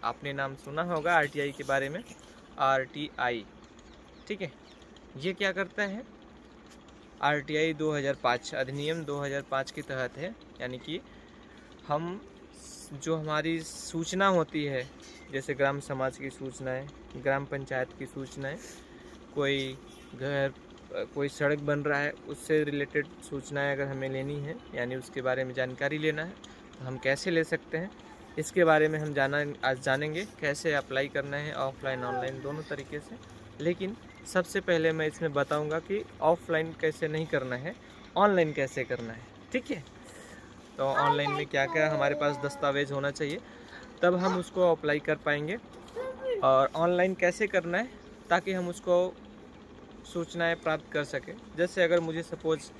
आपने नाम सुना होगा आरटीआई के बारे में, आरटीआई। ठीक है, ये क्या करता है? आरटीआई 2005 अधिनियम 2005 के तहत है। यानी कि हम जो हमारी सूचना होती है, जैसे ग्राम समाज की सूचनाएं, ग्राम पंचायत की सूचनाएं, कोई घर, कोई सड़क बन रहा है, उससे रिलेटेड सूचनाएं अगर हमें लेनी है, यानी उसके बारे में जानकारी लेना है, तो हम कैसे ले सकते हैं, इसके बारे में हम आज जानेंगे। कैसे अप्लाई करना है, ऑफलाइन ऑनलाइन दोनों तरीके से। लेकिन सबसे पहले मैं इसमें बताऊंगा कि ऑफलाइन कैसे नहीं करना है, ऑनलाइन कैसे करना है। ठीक है, तो ऑनलाइन में क्या क्या हमारे पास दस्तावेज होना चाहिए, तब हम उसको अप्लाई कर पाएंगे। और ऑनलाइन कैसे करना है ताकि हम उसको सूचनाएं प्राप्त कर सकें। जैसे अगर मुझे सपोज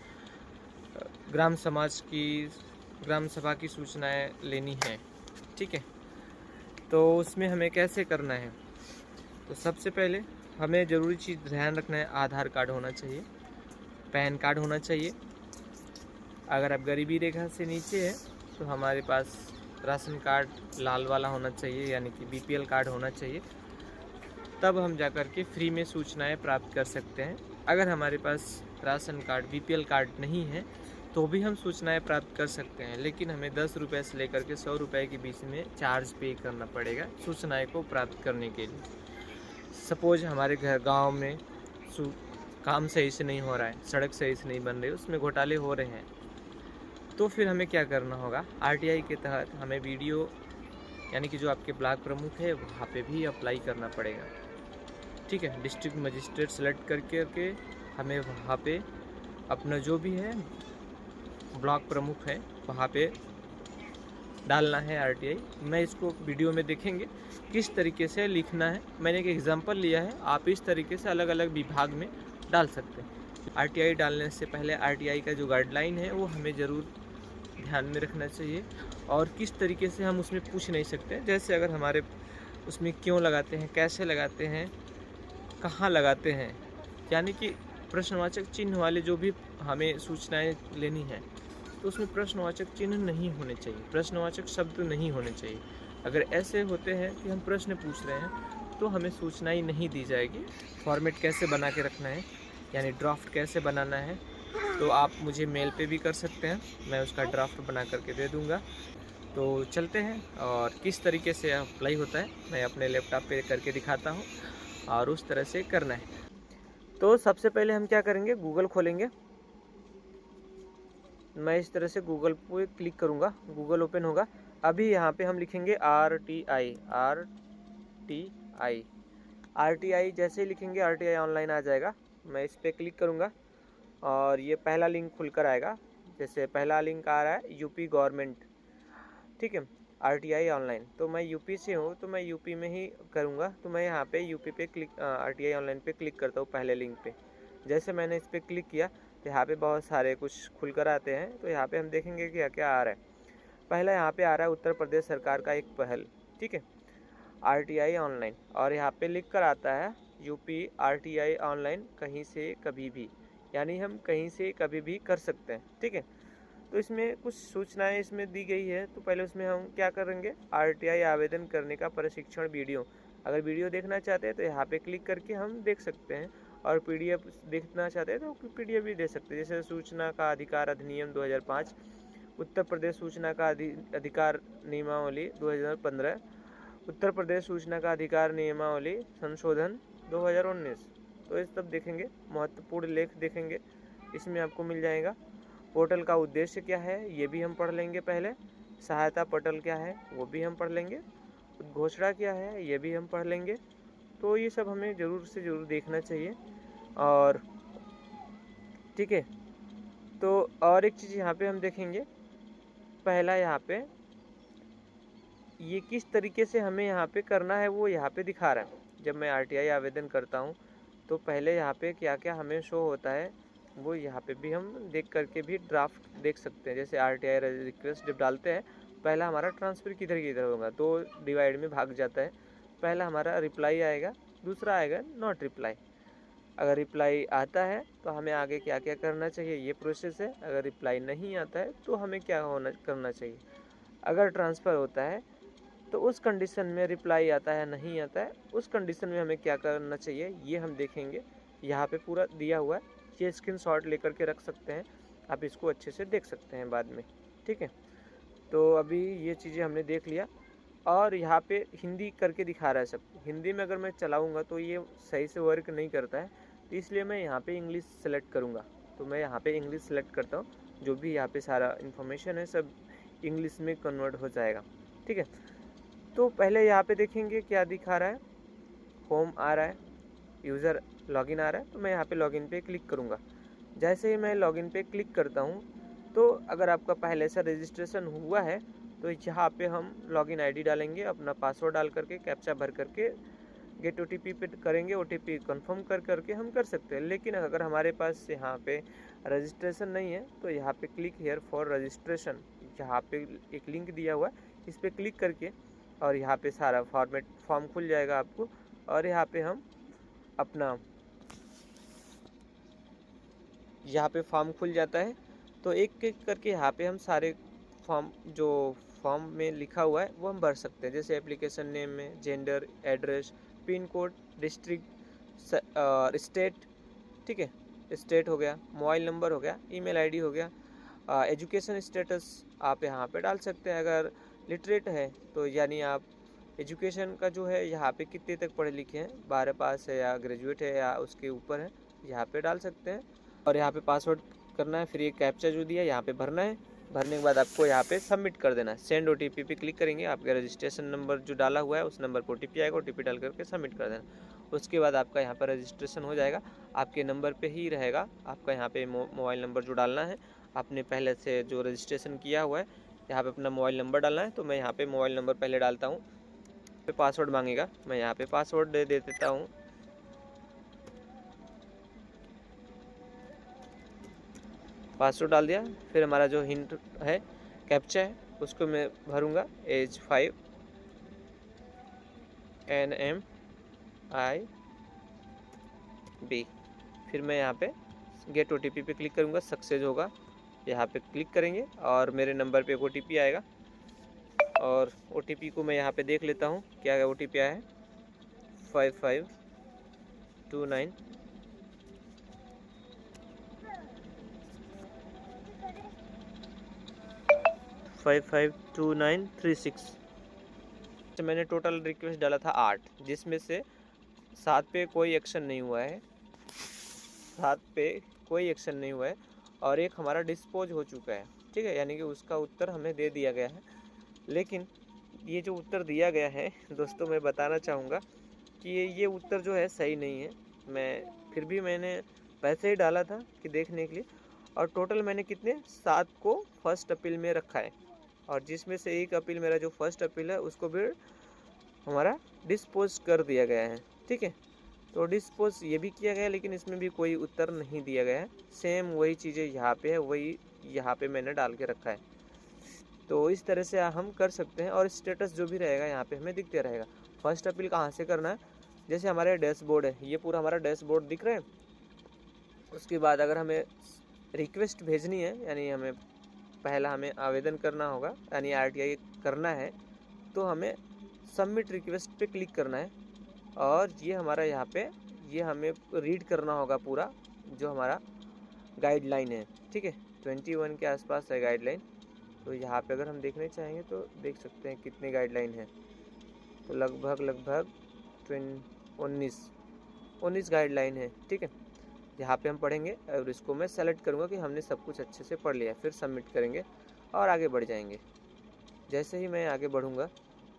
ग्राम समाज की, ग्राम सभा की सूचनाएं लेनी है, ठीक है, तो उसमें हमें कैसे करना है? तो सबसे पहले हमें ज़रूरी चीज़ ध्यान रखना है, आधार कार्ड होना चाहिए, पैन कार्ड होना चाहिए। अगर आप गरीबी रेखा से नीचे है तो हमारे पास राशन कार्ड लाल वाला होना चाहिए, यानी कि बीपीएल कार्ड होना चाहिए। तब हम जाकर के फ्री में सूचनाएं प्राप्त कर सकते हैं। अगर हमारे पास राशन कार्ड, बीपीएल कार्ड नहीं है तो भी हम सूचनाएं प्राप्त कर सकते हैं, लेकिन हमें 10 रुपये से लेकर के 100 रुपये के बीच में चार्ज पे करना पड़ेगा सूचनाएं को प्राप्त करने के लिए। सपोज हमारे गांव में काम सही से नहीं हो रहा है, सड़क सही से नहीं बन रही, उसमें घोटाले हो रहे हैं, तो फिर हमें क्या करना होगा? आरटीआई के तहत हमें वीडियो, यानी कि जो आपके ब्लॉक प्रमुख है वहाँ पे भी अप्लाई करना पड़ेगा। ठीक है, डिस्ट्रिक्ट मजिस्ट्रेट सेलेक्ट करके हमें वहाँ पे अपना जो भी है ब्लॉक प्रमुख है वहाँ पे डालना है आरटीआई। मैं इसको वीडियो में देखेंगे किस तरीके से लिखना है। मैंने एक एग्जांपल लिया है, आप इस तरीके से अलग अलग विभाग में डाल सकते हैं। आरटीआई डालने से पहले आरटीआई का जो गाइडलाइन है वो हमें ज़रूर ध्यान में रखना चाहिए, और किस तरीके से हम उसमें पूछ नहीं सकते। जैसे अगर हमारे उसमें क्यों लगाते हैं, कैसे लगाते हैं, कहाँ लगाते हैं, यानी कि प्रश्नवाचक चिन्ह वाले जो भी हमें सूचनाएं लेनी है, तो उसमें प्रश्नवाचक चिन्ह नहीं होने चाहिए, प्रश्नवाचक शब्द नहीं होने चाहिए। अगर ऐसे होते हैं कि हम प्रश्न पूछ रहे हैं तो हमें सूचनाएं नहीं दी जाएगी। फॉर्मेट कैसे बना के रखना है, यानी ड्राफ्ट कैसे बनाना है, तो आप मुझे मेल पे भी कर सकते हैं, मैं उसका ड्राफ्ट बना करके दे दूँगा। तो चलते हैं, और किस तरीके से अप्लाई होता है मैं अपने लैपटॉप पे करके दिखाता हूँ, और उस तरह से करना है। तो सबसे पहले हम क्या करेंगे, गूगल खोलेंगे। मैं इस तरह से गूगल पे क्लिक करूँगा, गूगल ओपन होगा। अभी यहाँ पे हम लिखेंगे आरटीआई, आरटीआई जैसे ही लिखेंगे आरटीआई ऑनलाइन आ जाएगा। मैं इस पर क्लिक करूँगा और ये पहला लिंक खुलकर आएगा। जैसे पहला लिंक आ रहा है यूपी गवर्नमेंट, ठीक है, आरटीआई ऑनलाइन। तो मैं यूपी से हूँ तो मैं यूपी में ही करूँगा, तो मैं यहाँ पे यूपी पे क्लिक, आरटीआई ऑनलाइन पे क्लिक करता हूँ पहले लिंक पे। जैसे मैंने इस पर क्लिक किया तो यहाँ पे बहुत सारे कुछ खुलकर आते हैं। तो यहाँ पे हम देखेंगे कि क्या आ रहा है। पहला यहाँ पे आ रहा है उत्तर प्रदेश सरकार का एक पहल, ठीक है, आरटीआई ऑनलाइन, और यहाँ पे लिख कर आता है यूपी आरटीआई ऑनलाइन कहीं से कभी भी, यानी हम कहीं से कभी भी कर सकते हैं। ठीक है, तो इसमें कुछ सूचनाएं इसमें दी गई है। तो पहले उसमें हम क्या करेंगे, आरटीआई आवेदन करने का प्रशिक्षण वीडियो। अगर वीडियो देखना चाहते हैं तो यहाँ पे क्लिक करके हम देख सकते हैं, और पीडीएफ देखना चाहते हैं तो पीडीएफ भी दे सकते हैं। जैसे सूचना का अधिकार अधिनियम 2005, उत्तर प्रदेश सूचना का अधिकार नियमावली 2015, उत्तर प्रदेश सूचना का अधिकार नियमावली संशोधन 2019। तो ये सब देखेंगे, महत्वपूर्ण लेख देखेंगे, इसमें आपको मिल जाएगा। पोर्टल का उद्देश्य क्या है ये भी हम पढ़ लेंगे पहले, सहायता पटल क्या है वो भी हम पढ़ लेंगे, उद्घोषणा क्या है ये भी हम पढ़ लेंगे। तो ये सब हमें ज़रूर से ज़रूर देखना चाहिए। और ठीक है, तो और एक चीज़ यहाँ पे हम देखेंगे, पहला यहाँ पे ये किस तरीके से हमें यहाँ पे करना है वो यहाँ पे दिखा रहा है। जब मैं आरटीआई आवेदन करता हूँ तो पहले यहाँ पे क्या क्या हमें शो होता है वो यहाँ पे भी हम देख करके भी ड्राफ्ट देख सकते हैं। जैसे आरटीआई रिक्वेस्ट जब डालते हैं, पहला हमारा ट्रांसफ़र किधर होगा, दो डिवाइड में भाग जाता है। पहला हमारा रिप्लाई आएगा, दूसरा आएगा नॉट रिप्लाई। अगर रिप्लाई आता है तो हमें आगे क्या क्या करना चाहिए, ये प्रोसेस है। अगर रिप्लाई नहीं आता है तो हमें क्या करना चाहिए। अगर ट्रांसफ़र होता है तो उस कंडीशन में रिप्लाई आता है नहीं आता है, उस कंडीशन में हमें क्या करना चाहिए ये हम देखेंगे। यहाँ पे पूरा दिया हुआ है, ये स्क्रीनशॉट लेकर के रख सकते हैं, आप इसको अच्छे से देख सकते हैं बाद में, ठीक है। तो अभी ये चीज़ें हमने देख लिया, और यहाँ पे हिंदी करके दिखा रहा है सब। हिंदी में अगर मैं चलाऊँगा तो ये सही से वर्क नहीं करता है, तो इसलिए मैं यहाँ पे इंग्लिश सेलेक्ट करूँगा। तो मैं यहाँ पे इंग्लिश सेलेक्ट करता हूँ, जो भी यहाँ पे सारा इन्फॉर्मेशन है सब इंग्लिश में कन्वर्ट हो जाएगा, ठीक है। तो पहले यहाँ पे देखेंगे क्या दिखा रहा है, होम आ रहा है, यूज़र लॉगिन आ रहा है, तो मैं यहाँ पे लॉगिन पे क्लिक करूँगा। जैसे ही मैं लॉगिन पे क्लिक करता हूँ, तो अगर आपका पहले से रजिस्ट्रेशन हुआ है तो यहाँ पे हम लॉगिन आईडी डालेंगे, अपना पासवर्ड डाल करके कैप्चा भर करके गेट ओटीपी पे करेंगे, ओटीपी कंफर्म कर करके हम कर सकते हैं। लेकिन अगर हमारे पास यहाँ पे रजिस्ट्रेशन नहीं है तो यहाँ पे क्लिक हेयर फॉर रजिस्ट्रेशन, यहाँ पे एक लिंक दिया हुआ है, इस पर क्लिक करके और यहाँ पे सारा फॉर्म खुल जाएगा आपको, और यहाँ पे हम अपना यहाँ पे फॉर्म खुल जाता है। तो एक एक करके यहाँ पे हम सारे फॉर्म जो फॉर्म में लिखा हुआ है वो हम भर सकते हैं। जैसे एप्लीकेशन नेम में gender, address, pin code, district, state, ठीक है, स्टेट हो गया, मोबाइल नंबर हो गया, ईमेल आईडी हो गया, एजुकेशन स्टेटस आप यहाँ पे डाल सकते हैं। अगर लिटरेट है तो यानी आप एजुकेशन का जो है यहाँ पे कितने तक पढ़े लिखे हैं, 12 पास है या ग्रेजुएट है या उसके ऊपर है, यहाँ पे डाल सकते हैं। और यहाँ पे पासवर्ड करना है, फिर ये कैप्चा जो दिया यहाँ पे भरना है, भरने के बाद आपको यहाँ पे सबमिट कर देना है। सेंड ओटीपी पे क्लिक करेंगे, आपका रजिस्ट्रेशन नंबर जो डाला हुआ है उस नंबर पर ओटीपी आएगा, ओटीपी डाल करके सबमिट कर देना। उसके बाद आपका यहाँ पर रजिस्ट्रेशन हो जाएगा, आपके नंबर पे ही रहेगा। आपका यहाँ पे मोबाइल नंबर जो डालना है, आपने पहले से जो रजिस्ट्रेशन किया हुआ है, यहाँ पे अपना मोबाइल नंबर डालना है। तो मैं यहाँ पे मोबाइल नंबर पहले डालता हूँ, पे पासवर्ड मांगेगा, मैं यहाँ पे पासवर्ड दे देता हूँ। पासवर्ड डाल दिया, फिर हमारा जो हिंट है कैप्चा है उसको मैं भरूँगा, एज 5 NMIB। फिर मैं यहाँ पे गेट ओटीपी पे क्लिक करूँगा, सक्सेस होगा, यहाँ पे क्लिक करेंगे और मेरे नंबर पे एक ओटीपी आएगा, और ओटीपी को मैं यहाँ पे देख लेता हूँ क्या ओटीपी आया है, 5529 552936। मैंने टोटल रिक्वेस्ट डाला था 8, जिसमें से 7 पे कोई एक्शन नहीं हुआ है, 7 पे कोई एक्शन नहीं हुआ है, और एक हमारा डिस्पोज हो चुका है, ठीक है, यानी कि उसका उत्तर हमें दे दिया गया है। लेकिन ये जो उत्तर दिया गया है दोस्तों, मैं बताना चाहूँगा कि ये उत्तर जो है सही नहीं है। फिर भी मैंने पैसे ही डाला था कि देखने के लिए, और टोटल मैंने कितने 7 को फर्स्ट अपील में रखा है, और जिसमें से एक अपील मेरा जो फर्स्ट अपील है उसको भी हमारा डिस्पोज कर दिया गया है, ठीक है। तो डिस्पोज ये भी किया गया, लेकिन इसमें भी कोई उत्तर नहीं दिया गया है। सेम वही चीज़ें यहाँ पे है, वही यहाँ पे मैंने डाल के रखा है। तो इस तरह से हम कर सकते हैं, और स्टेटस जो भी रहेगा यहाँ पे हमें दिखते रहेगा। फर्स्ट अपील कहाँ से करना है, जैसे हमारे डैशबोर्ड है, ये पूरा हमारा डैशबोर्ड दिख रहा है। उसके बाद अगर हमें रिक्वेस्ट भेजनी है, यानी हमें पहला हमें आवेदन करना होगा, यानी RTI करना है, तो हमें सबमिट रिक्वेस्ट पे क्लिक करना है, और ये हमारा यहाँ पे ये हमें रीड करना होगा पूरा जो हमारा गाइडलाइन है, ठीक है। 21 के आसपास है गाइडलाइन। तो यहाँ पे अगर हम देखने चाहेंगे तो देख सकते हैं कितने गाइडलाइन है, तो लगभग 19 गाइडलाइन है, ठीक है। यहाँ पे हम पढ़ेंगे, और इसको मैं सेलेक्ट करूँगा कि हमने सब कुछ अच्छे से पढ़ लिया, फिर सबमिट करेंगे और आगे बढ़ जाएंगे। जैसे ही मैं आगे बढ़ूँगा,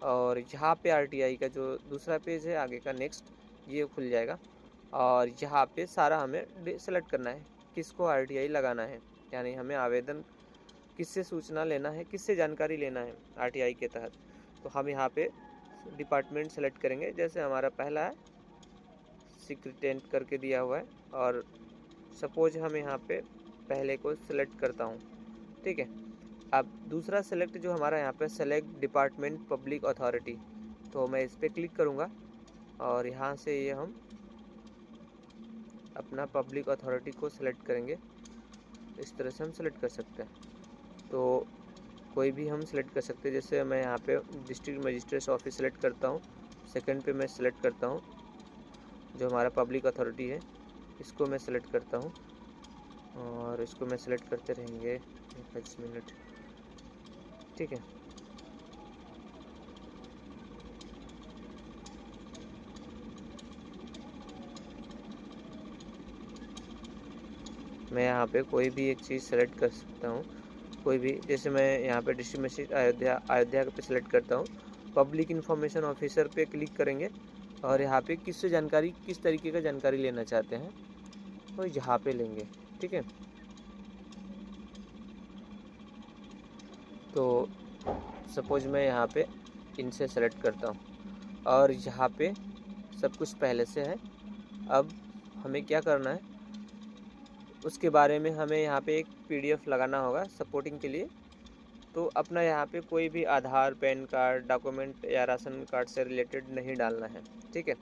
और यहाँ पे RTI का जो दूसरा पेज है आगे का नेक्स्ट, ये खुल जाएगा, और यहाँ पे सारा हमें सेलेक्ट करना है किसको RTI लगाना है, यानी हमें आवेदन किससे सूचना लेना है, किससे जानकारी लेना है RTI के तहत। तो हम यहाँ पे डिपार्टमेंट सेलेक्ट करेंगे, जैसे हमारा पहला है सिक्रेटेंट करके दिया हुआ है, और सपोज हम यहाँ पे पहले को सिलेक्ट करता हूँ, ठीक है। अब दूसरा सेलेक्ट जो हमारा यहाँ पे सेलेक्ट डिपार्टमेंट पब्लिक अथॉरिटी, तो मैं इस पर क्लिक करूँगा, और यहाँ से ये हम अपना पब्लिक अथॉरिटी को सिलेक्ट करेंगे। इस तरह से हम सेलेक्ट कर सकते हैं। तो कोई भी हम सिलेक्ट कर सकते हैं। जैसे मैं यहाँ पे डिस्ट्रिक्ट मजिस्ट्रेट ऑफिस सेलेक्ट करता हूँ, सेकंड पे मैं सिलेक्ट करता हूँ जो हमारा पब्लिक अथॉरिटी है, इसको मैं सिलेक्ट करता हूँ और इसको मैं सिलेक्ट करते रहेंगे 5 मिनट, ठीक है। मैं यहाँ पे कोई भी एक चीज़ सेलेक्ट कर सकता हूँ, कोई भी। जैसे मैं यहाँ पे डिस्ट्रिक्ट मजिस्ट्रेट अयोध्या पे सिलेक्ट करता हूँ, पब्लिक इन्फॉर्मेशन ऑफिसर पे क्लिक करेंगे और यहाँ पे किस तरीके का जानकारी लेना चाहते हैं तो यहाँ पे लेंगे, ठीक है। तो सपोज मैं यहाँ पे इनसे सेलेक्ट करता हूँ और यहाँ पे सब कुछ पहले से है। अब हमें क्या करना है, उसके बारे में हमें यहाँ पे एक PDF लगाना होगा सपोर्टिंग के लिए। तो अपना यहाँ पे कोई भी आधार, पैन कार्ड डॉक्यूमेंट या राशन कार्ड से रिलेटेड नहीं डालना है, ठीक है।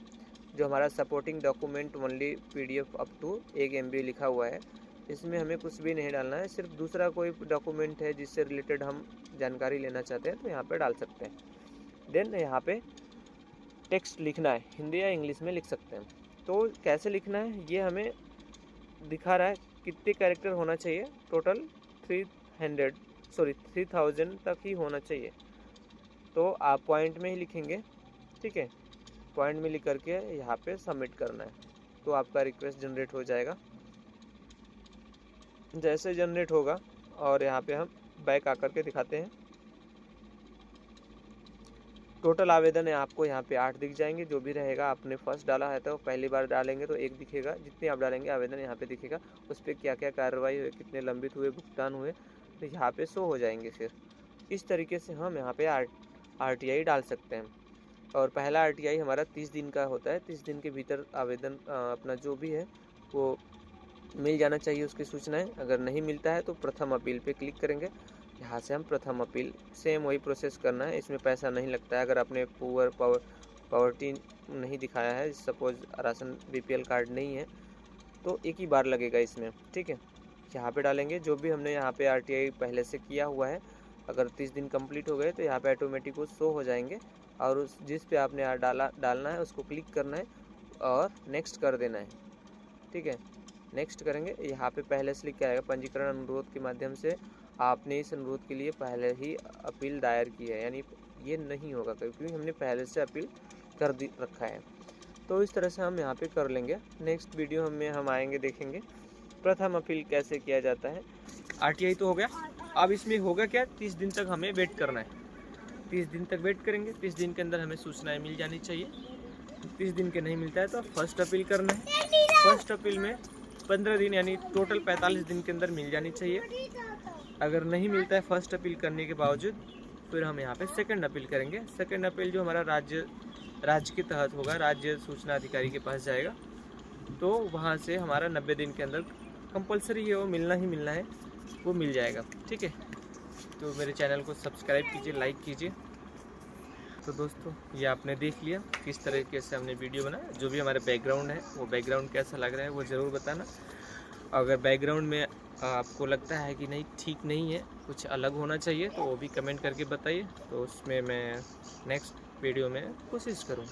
जो हमारा supporting document only PDF up to 1 MB लिखा हुआ है, इसमें हमें कुछ भी नहीं डालना है। सिर्फ दूसरा कोई डॉक्यूमेंट है जिससे रिलेटेड हम जानकारी लेना चाहते हैं तो यहाँ पे डाल सकते हैं। देन यहाँ पे टेक्स्ट लिखना है, हिंदी या इंग्लिश में लिख सकते हैं। तो कैसे लिखना है ये हमें दिखा रहा है, कितने कैरेक्टर होना चाहिए, टोटल 3000 तक ही होना चाहिए। तो आप पॉइंट में ही लिखेंगे, ठीक है। पॉइंट में लिख करके यहाँ पे सबमिट करना है तो आपका रिक्वेस्ट जनरेट हो जाएगा। जैसे जनरेट होगा और यहाँ पे हम बैक आकर के दिखाते हैं, टोटल आवेदन है आपको यहाँ पे 8 दिख जाएंगे। जो भी रहेगा आपने फर्स्ट डाला है तो पहली बार डालेंगे तो 1 दिखेगा, जितने आप डालेंगे आवेदन यहाँ पे दिखेगा, उस पर क्या क्या कार्रवाई हुए, कितने लंबित हुए, भुगतान हुए, तो यहाँ पे शो हो जाएंगे। फिर इस तरीके से हम यहाँ पे RTI डाल सकते हैं। और पहला RTI हमारा 30 दिन का होता है। 30 दिन के भीतर आवेदन अपना जो भी है वो मिल जाना चाहिए उसकी सूचनाएं। अगर नहीं मिलता है तो प्रथम अपील पे क्लिक करेंगे, यहाँ से हम प्रथम अपील, सेम वही प्रोसेस करना है। इसमें पैसा नहीं लगता है। अगर आपने पॉवर्टी नहीं दिखाया है, सपोज राशन BPL कार्ड नहीं है, तो एक ही बार लगेगा इसमें, ठीक है। यहाँ पे डालेंगे जो भी हमने यहाँ पे RTI पहले से किया हुआ है। अगर 30 दिन कंप्लीट हो गए तो यहाँ पे ऑटोमेटिक वो शो हो जाएंगे और उस जिस पे आपने डालना है उसको क्लिक करना है और नेक्स्ट कर देना है, ठीक है। नेक्स्ट करेंगे, यहाँ पे पहले से लिख के आएगा पंजीकरण अनुरोध के माध्यम से आपने इस अनुरोध के लिए पहले ही अपील दायर की है, यानी ये नहीं होगा क्योंकि हमने पहले से अपील कर रखा है। तो इस तरह से हम यहाँ पे कर लेंगे। नेक्स्ट वीडियो में हम आएंगे, देखेंगे प्रथम अपील कैसे किया जाता है। RTI तो हो गया, अब इसमें होगा क्या, 30 दिन तक हमें वेट करना है। 30 दिन तक वेट करेंगे, 30 दिन के अंदर हमें सूचनाएं मिल जानी चाहिए। 30 दिन के नहीं मिलता है तो फर्स्ट अपील करना है। फर्स्ट अपील में 15 दिन यानी टोटल 45 दिन के अंदर मिल जानी चाहिए। अगर नहीं मिलता है फर्स्ट अपील करने के बावजूद, फिर हम यहाँ पे सेकंड अपील करेंगे। सेकंड अपील जो हमारा राज्य के तहत होगा, राज्य सूचना अधिकारी के पास जाएगा, तो वहाँ से हमारा 90 दिन के अंदर कंपलसरी है, वो मिलना ही मिलना है, वो मिल जाएगा, ठीक है। तो मेरे चैनल को सब्सक्राइब कीजिए, लाइक कीजिए। तो दोस्तों ये आपने देख लिया किस तरीके से हमने वीडियो बनाया। जो भी हमारे बैकग्राउंड है वो बैकग्राउंड कैसा लग रहा है वो ज़रूर बताना। अगर बैकग्राउंड में आपको लगता है कि नहीं ठीक नहीं है, कुछ अलग होना चाहिए, तो वो भी कमेंट करके बताइए, तो उसमें मैं नेक्स्ट वीडियो में कोशिश करूँ।